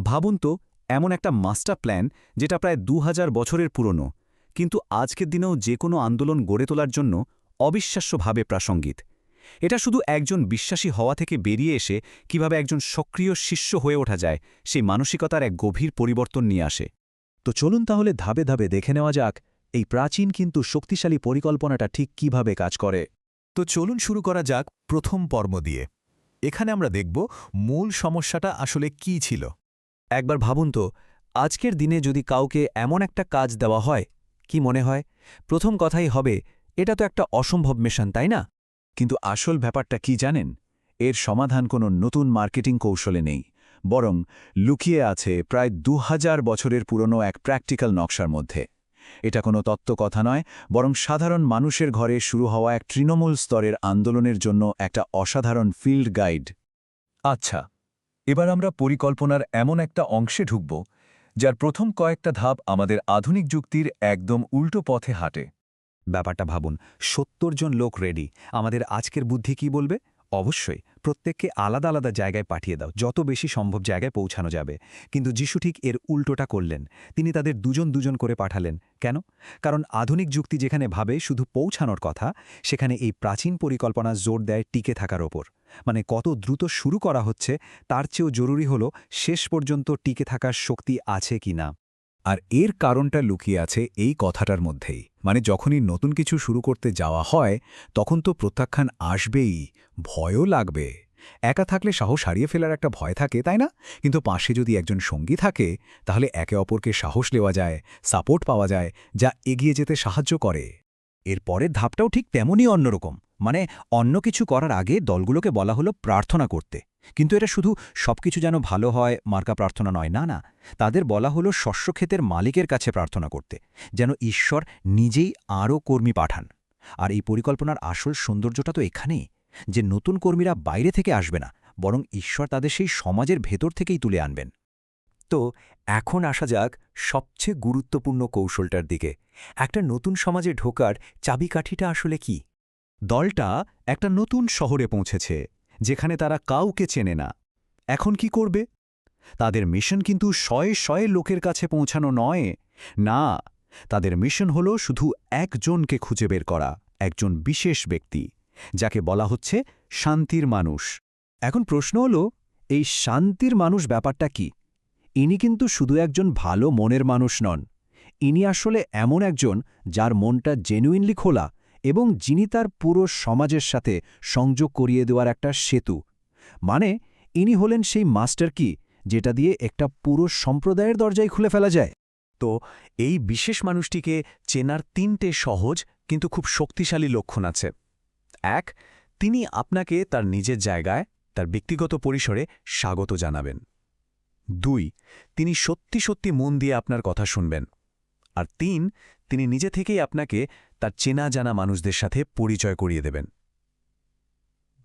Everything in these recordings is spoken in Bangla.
ভাবুন তো, এমন একটা মাস্টার প্ল্যান যেটা প্রায় ২০০০ বছরের পুরনো, কিন্তু আজকের দিনেও যে কোনো আন্দোলন গড়ে তোলার জন্য অবিশ্বাস্যভাবে প্রাসঙ্গিক। এটা শুধু একজন বিশ্বাসী হওয়া থেকে বেরিয়ে এসে কিভাবে একজন সক্রিয় শিষ্য হয়ে ওঠা যায়, সেই মানসিকতার এক গভীর পরিবর্তন নিয়ে আসে। তো চলুন তাহলে ধাপে ধাপে দেখে নেওয়া যাক এই প্রাচীন কিন্তু শক্তিশালী পরিকল্পনাটা ঠিক কিভাবে কাজ করে। তো চলুন শুরু করা যাক প্রথম পর্ব দিয়ে। এখানে আমরা দেখব মূল সমস্যাটা আসলে কী ছিল। একবার ভাবুন তো, আজকের দিনে যদি কাউকে এমন একটা কাজ দেওয়া হয়, কি মনে হয়? প্রথম কথাই হবে, এটা তো একটা অসম্ভব মিশন, তাই না? কিন্তু আসল ব্যাপারটা কি জানেন? এর সমাধান কোনো নতুন মার্কেটিং কৌশলে নেই, বরং লুকিয়ে আছে প্রায় ২০০০ বছরের পুরনো এক প্র্যাকটিক্যাল নকশার মধ্যে। এটা কোনো তত্ত্বকথা নয়, বরং সাধারণ মানুষের ঘরে শুরু হওয়া এক তৃণমূল স্তরের আন্দোলনের জন্য একটা অসাধারণ ফিল্ড গাইড। আচ্ছা, এবার আমরা পরিকল্পনার এমন একটা অংশে ঢুকব যার প্রথম কয়েকটা ধাপ আমাদের আধুনিক যুক্তির একদম উল্টো পথে হাঁটে। ব্যাপারটা ভাবুন, ৭০ জন লোক রেডি। আমাদের আজকের বুদ্ধি কি বলবে? অবশ্যই প্রত্যেককে আলাদা আলাদা জায়গায় পাঠিয়ে দাও, যত বেশি সম্ভব জায়গায় পৌঁছানো যাবে। কিন্তু যিশু ঠিক এর উল্টোটা করলেন। তিনি তাদের দুজন দুজন করে পাঠালেন। কেন? কারণ আধুনিক যুক্তি যেখানে ভাবে শুধু পৌঁছানোর কথা, সেখানে এই প্রাচীন পরিকল্পনা জোর দেয় টিকে থাকার ওপর। মানে কত দ্রুত শুরু করা হচ্ছে তার চেয়েও জরুরি হলো শেষ পর্যন্ত টিকে থাকার শক্তি আছে কিনা। আর এর কারণটা লুকিয়ে আছে এই কথাটার মধ্যেই। মানে যখনই নতুন কিছু শুরু করতে যাওয়া হয়, তখন তো প্রত্যাখ্যান আসবেই, ভয়ও লাগবে। একা থাকলে সাহস হারিয়ে ফেলার একটা ভয় থাকে, তাই না? কিন্তু পাশে যদি একজন সঙ্গী থাকে, তাহলে একে অপরকে সাহস দেওয়া যায়, সাপোর্ট পাওয়া যায়, যা এগিয়ে যেতে সাহায্য করে। এর পরের ধাপটাও ঠিক তেমনই অন্যরকম। মানে অন্য কিছু করার আগে দলগুলোকে বলা হলো প্রার্থনা করতে। কিন্তু এটা শুধু সবকিছু যেন ভালো হয় মার্কা প্রার্থনা নয়, না না, তাদের বলা হলো শস্যক্ষেতের মালিকের কাছে প্রার্থনা করতে, যেন ঈশ্বর নিজেই আরও কর্মী পাঠান। আর এই পরিকল্পনার আসল সৌন্দর্যটা তো এখানেই, যে নতুন কর্মীরা বাইরে থেকে আসবে না, বরং ঈশ্বর তাদের সেই সমাজের ভেতর থেকেই তুলে আনবেন। তো এখন আসা যাক সবচেয়ে গুরুত্বপূর্ণ কৌশলটার দিকে। একটা নতুন সমাজে ঢোকার চাবিকাঠিটা আসলে কি? দলটা একটা নতুন শহরে পৌঁছেছে, যেখানে তারা কাউকে চেনে না। এখন কি করবে? তাদের মিশন কিন্তু শয়ে শয়ে লোকের কাছে পৌঁছানো নয়। না, তাদের মিশন হল শুধু একজনকে খুঁজে বের করা, একজন বিশেষ ব্যক্তি, যাকে বলা হচ্ছে শান্তির মানুষ। এখন প্রশ্ন হল, এই শান্তির মানুষ ব্যাপারটা কি? ইনি কিন্তু শুধু একজন ভালো মনের মানুষ নন। ইনি আসলে এমন একজন যার মনটা জেনুইনলি খোলা এবং যিনি তার পুরো সমাজের সাথে সংযোগ করিয়ে দেওয়ার একটা সেতু। মানে ইনি হলেন সেই মাস্টার কি, যেটা দিয়ে একটা পুরো সম্প্রদায়ের দরজাই খুলে ফেলা যায়। তো এই বিশেষ মানুষটিকে চেনার ৩টে সহজ কিন্তু খুব শক্তিশালী লক্ষণ আছে। ১. তিনি আপনাকে তার নিজের জায়গায়, তার ব্যক্তিগত পরিসরে স্বাগত জানাবেন। ২. তিনি সত্যি সত্যি মন দিয়ে আপনার কথা শুনবেন। আর ৩. তিনি নিজে থেকেই আপনাকে তার চেনা জানা মানুষদের সাথে পরিচয় করিয়ে দেবেন।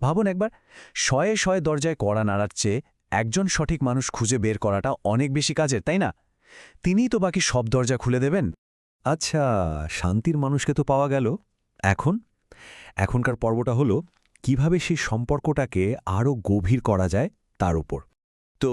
ভাবুন একবার, শয়ে শয়ে দরজায় কড়া নাড়ার চেয়ে একজন সঠিক মানুষ খুঁজে বের করাটা অনেক বেশি কাজের, তাই না? তিনিই তো বাকি সব দরজা খুলে দেবেন। আচ্ছা, শান্তির মানুষকে তো পাওয়া গেল। এখনকার পর্বটা হলো কিভাবে সেই সম্পর্কটাকে আরও গভীর করা যায় তার উপর। তো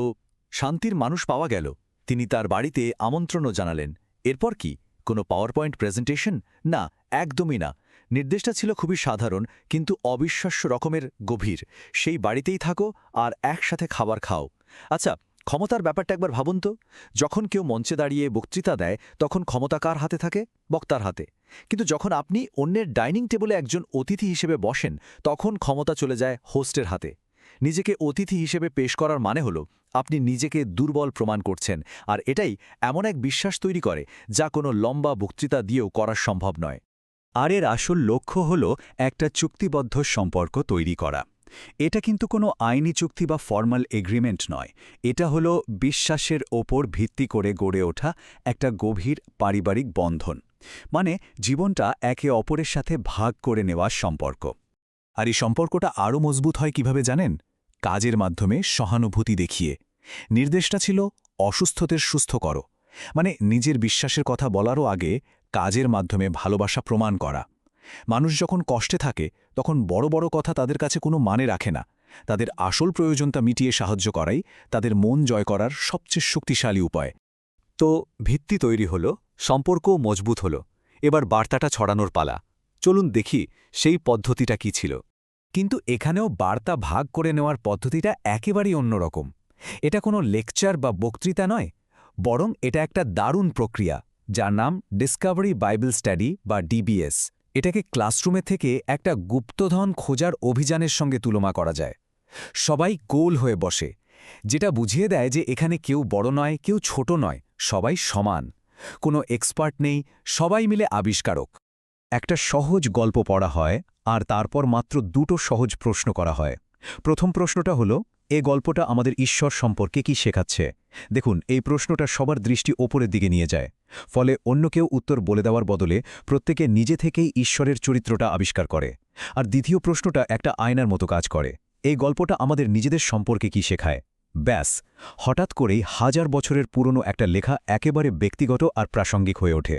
শান্তির মানুষ পাওয়া গেল, তিনি তার বাড়িতে আমন্ত্রণও জানালেন। এরপর কি? কোনো পাওয়ারপয়েন্ট প্রেজেন্টেশন? না, একদমই না। নির্দেশটা ছিল খুবই সাধারণ, কিন্তু অবিশ্বাস্য রকমের গভীর। সেই বাড়িতেই থাকো আর একসাথে খাবার খাও। আচ্ছা, ক্ষমতার ব্যাপারটা একবার ভাবুন তো। যখন কেউ মঞ্চে দাঁড়িয়ে বক্তৃতা দেয়, তখন ক্ষমতা কার হাতে থাকে? বক্তার হাতে। কিন্তু যখন আপনি অন্যের ডাইনিং টেবিলে একজন অতিথি হিসেবে বসেন, তখন ক্ষমতা চলে যায় হোস্টের হাতে। নিজেকে অতিথি হিসেবে পেশ করার মানে হলো আপনি নিজেকে দুর্বল প্রমাণ করছেন, আর এটাই এমন এক বিশ্বাস তৈরি করে যা কোনো লম্বা বক্তৃতা দিয়েও করা সম্ভব নয়। আর এর আসল লক্ষ্য হল একটা চুক্তিবদ্ধ সম্পর্ক তৈরি করা। এটা কিন্তু কোনো আইনি চুক্তি বা ফর্মাল এগ্রিমেন্ট নয়। এটা হলো বিশ্বাসের ওপর ভিত্তি করে গড়ে ওঠা একটা গভীর পারিবারিক বন্ধন। মানে জীবনটা একে অপরের সাথে ভাগ করে নেওয়ার সম্পর্ক। আর এই সম্পর্কটা আরও মজবুত হয় কিভাবে জানেন? কাজের মাধ্যমে সহানুভূতি দেখিয়ে। নির্দেশটা ছিল অসুস্থদের সুস্থ করো। মানে নিজের বিশ্বাসের কথা বলারও আগে কাজের মাধ্যমে ভালোবাসা প্রমাণ করা। মানুষ যখন কষ্টে থাকে, তখন বড় বড় কথা তাদের কাছে কোনো মানে রাখে না। তাদের আসল প্রয়োজনটা মিটিয়ে সাহায্য করাই তাদের মন জয় করার সবচেয়ে শক্তিশালী উপায়। তো ভিত্তি তৈরি হল, সম্পর্কও মজবুত হল। এবার বার্তাটা ছড়ানোর পালা। চলুন দেখি সেই পদ্ধতিটা কি ছিল। কিন্তু এখানেও বার্তা ভাগ করে নেওয়ার পদ্ধতিটা একেবারেই অন্যরকম। এটা কোনো লেকচার বা বক্তৃতা নয়, বরং এটা একটা দারুণ প্রক্রিয়া, যার নাম ডিসকভারি বাইবেল স্টাডি বা ডিবিএস। এটাকে ক্লাসরুমে থেকে একটা গুপ্তধন খোঁজার অভিযানের সঙ্গে তুলনা করা যায়। সবাই গোল হয়ে বসে, যেটা বুঝিয়ে দেয় যে এখানে কেউ বড় নয়, কেউ ছোট নয়, সবাই সমান। কোনো এক্সপার্ট নেই, সবাই মিলে আবিষ্কারক। একটা সহজ গল্প পড়া হয় আর তারপর মাত্র 2টো সহজ প্রশ্ন করা হয়। প্রথম প্রশ্নটা হলো, এ গল্পটা আমাদের ঈশ্বর সম্পর্কে কি শেখাচ্ছে? দেখুন, এই প্রশ্নটা সবার দৃষ্টি ওপরের দিকে নিয়ে যায়। ফলে অন্য কেউ উত্তর বলে দেওয়ার বদলে প্রত্যেকে নিজে থেকেই ঈশ্বরের চরিত্রটা আবিষ্কার করে। আর দ্বিতীয় প্রশ্নটা একটা আয়নার মতো কাজ করে। এই গল্পটা আমাদের নিজেদের সম্পর্কে কি শেখায়? ব্যাস, হঠাৎ করেই 1000 বছরের পুরনো একটা লেখা একেবারে ব্যক্তিগত আর প্রাসঙ্গিক হয়ে ওঠে।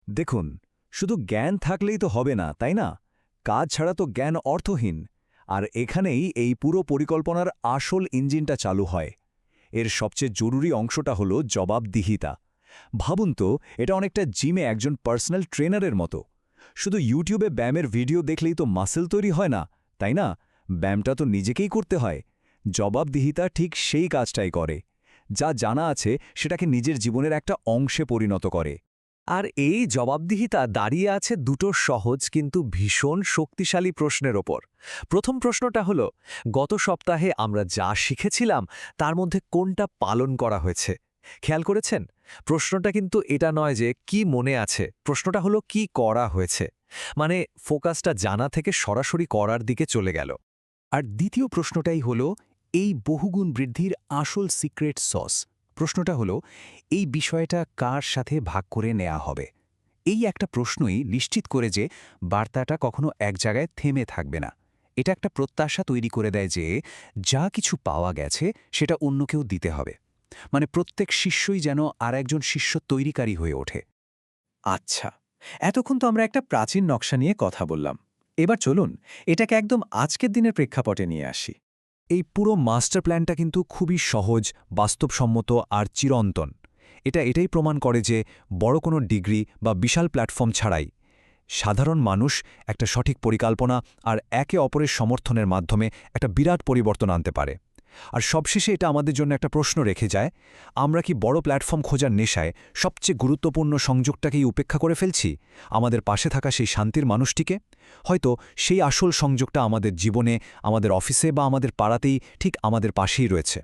দেখুন, শুধু জ্ঞান থাকলেই তো হবে না, তাই না? কাজ ছাড়া তো জ্ঞান অর্থহীন। আর এখানেই এই পুরো পরিকল্পনার আসল ইঞ্জিনটা চালু হয়। এর সবচেয়ে জরুরি অংশটা হলো জবাবদিহিতা। ভাবুন তো, এটা অনেকটা জিমে একজন পার্সোনাল ট্রেনারের মতো। শুধু ইউটিউবে ব্যায়ামের ভিডিও দেখলেই তো মাসেল তৈরি হয় না, তাই না? ব্যায়ামটা তো নিজেকেই করতে হয়। জবাবদিহিতা ঠিক সেই কাজটাই করে। যা জানা আছে সেটাকে নিজের জীবনের একটা অংশে পরিণত করে। আর এই জবাবদিহিতা দাঁড়িয়ে আছে 2টো সহজ কিন্তু ভীষণ শক্তিশালী প্রশ্নের ওপর। প্রথম প্রশ্নটা হলো, গত সপ্তাহে আমরা যা শিখেছিলাম তার মধ্যে কোনটা পালন করা হয়েছে? খেয়াল করেছেন? প্রশ্নটা কিন্তু এটা নয় যে কি মনে আছে, প্রশ্নটা হলো কি করা হয়েছে। মানে ফোকাসটা জানা থেকে সরাসরি করার দিকে চলে গেল। আর দ্বিতীয় প্রশ্নটাই হলো এই বহুগুণ বৃদ্ধির আসল সিক্রেট সস। প্রশ্নটা হলো, এই বিষয়টা কার সাথে ভাগ করে নেওয়া হবে? এই একটা প্রশ্নই নিশ্চিত করে যে বার্তাটা কখনো এক জায়গায় থেমে থাকবে না। এটা একটা প্রত্যাশা তৈরি করে দেয় যে যা কিছু পাওয়া গেছে সেটা অন্যকেও দিতে হবে। মানে প্রত্যেক শিষ্যই যেন আর একজন শিষ্য তৈরিকারী হয়ে ওঠে। আচ্ছা, এতক্ষণ তো আমরা একটা প্রাচীন নকশা নিয়ে কথা বললাম। এবার চলুন এটাকে একদম আজকের দিনের প্রেক্ষাপটে নিয়ে আসি। এই পুরো মাস্টার প্ল্যানটা কিন্তু খুবই সহজ, বাস্তবসম্মত আর চিরন্তন। এটা এটাই প্রমাণ করে যে বড় কোনো ডিগ্রি বা বিশাল প্ল্যাটফর্ম ছাড়াই সাধারণ মানুষ একটা সঠিক পরিকল্পনা আর একে অপরের সমর্থনের মাধ্যমে একটা বিরাট পরিবর্তন আনতে পারে। আর সবশেষে এটা আমাদের জন্য একটা প্রশ্ন রেখে যায়, আমরা কি বড় প্ল্যাটফর্ম খোঁজার নেশায় সবচেয়ে গুরুত্বপূর্ণ সংযোগটাকেই উপেক্ষা করে ফেলছি, আমাদের পাশে থাকা সেই শান্তির মানুষটিকে? হয়তো সেই আসল সংযোগটা আমাদের জীবনে, আমাদের অফিসে বা আমাদের পাড়াতেই ঠিক আমাদের পাশেই রয়েছে।